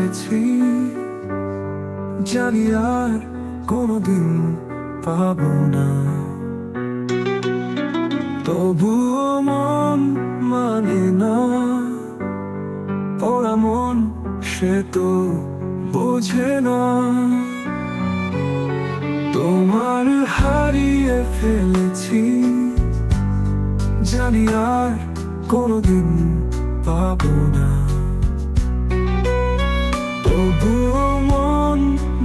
ফেলেছি, জানি আর কোনোদিন পাবো না। তবুও মন মানে না, পড়া মন সে তো বোঝে না। তোমার হারিয়ে ফেলেছি, জানি আর কোনোদিন পাবো না। তবুও মন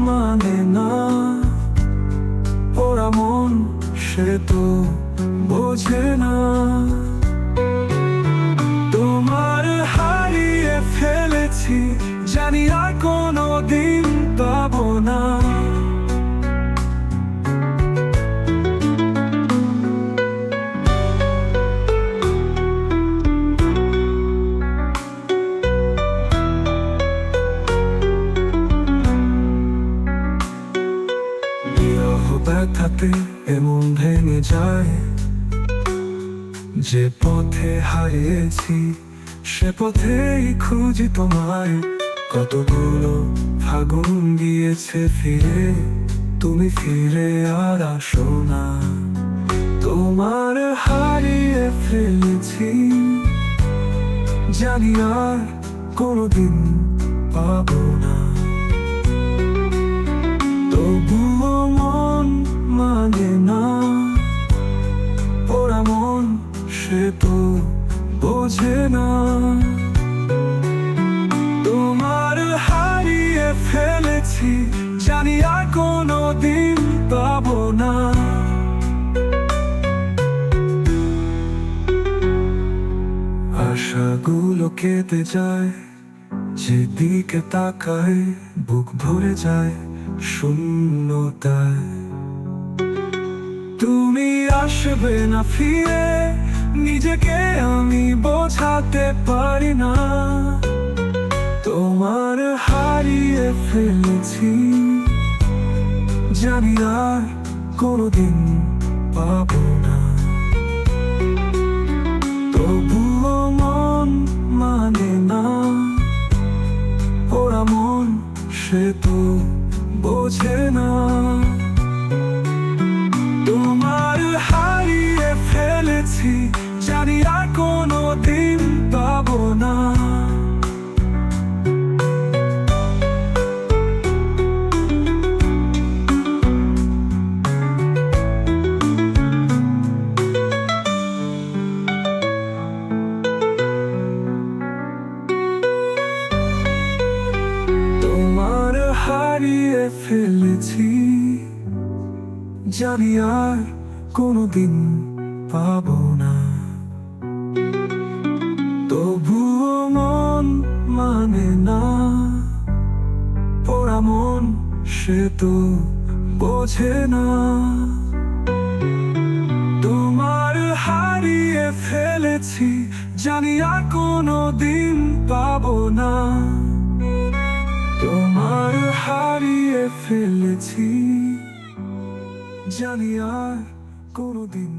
মানে না, ওরা মন সে তো বোঝে না। তোমার হারিয়ে ফেলেছি, জানি আর কোনোদিন পাবো না। ব্যথাতে এমন ভেঙে যায়, যে পথে হারিয়েছি সে পথেই খুঁজি তোমায়। কতগুলো ফাগুন গিয়েছে ফিরে, তুমি ফিরে আর আসো না। তোমার হারিয়ে ফেলেছি, জানি আর কোনোদিন পাবো না। তবুও মন মানে না, ওরা মন সে তো বোঝে না। তোমার হারিয়ে ফেলেছি, জানি আর কোনোদিন পাবো না। আশাগুলো কেটে যায়, যেদিকে তাকায় বুক ভরে যায় শূন্যতায়। তুমি আসবে না ফিরে, নিজেকে আমি বোঝাতে পারি না। তোমার হারিয়ে ফেলেছি, জানি আর কোনোদিন পাবো না। তবুও মন মানে না, ওরা মন সে তো বোঝে না। তোমার হারিয়ে ফেলেছি, জানি আর কোনোদিন পাবো না। তোমার হারিয়ে ফেলেছি, জানি আর কোনোদিন পাবো না। তবুও মন মানে না, পড়া মন সে তো বোঝে না। তোমার হারিয়ে ফেলেছি, জানি আর কোনোদিন পাবো না। তোমার হারিয়ে ফেলেছি, জানি আর কোনোদিন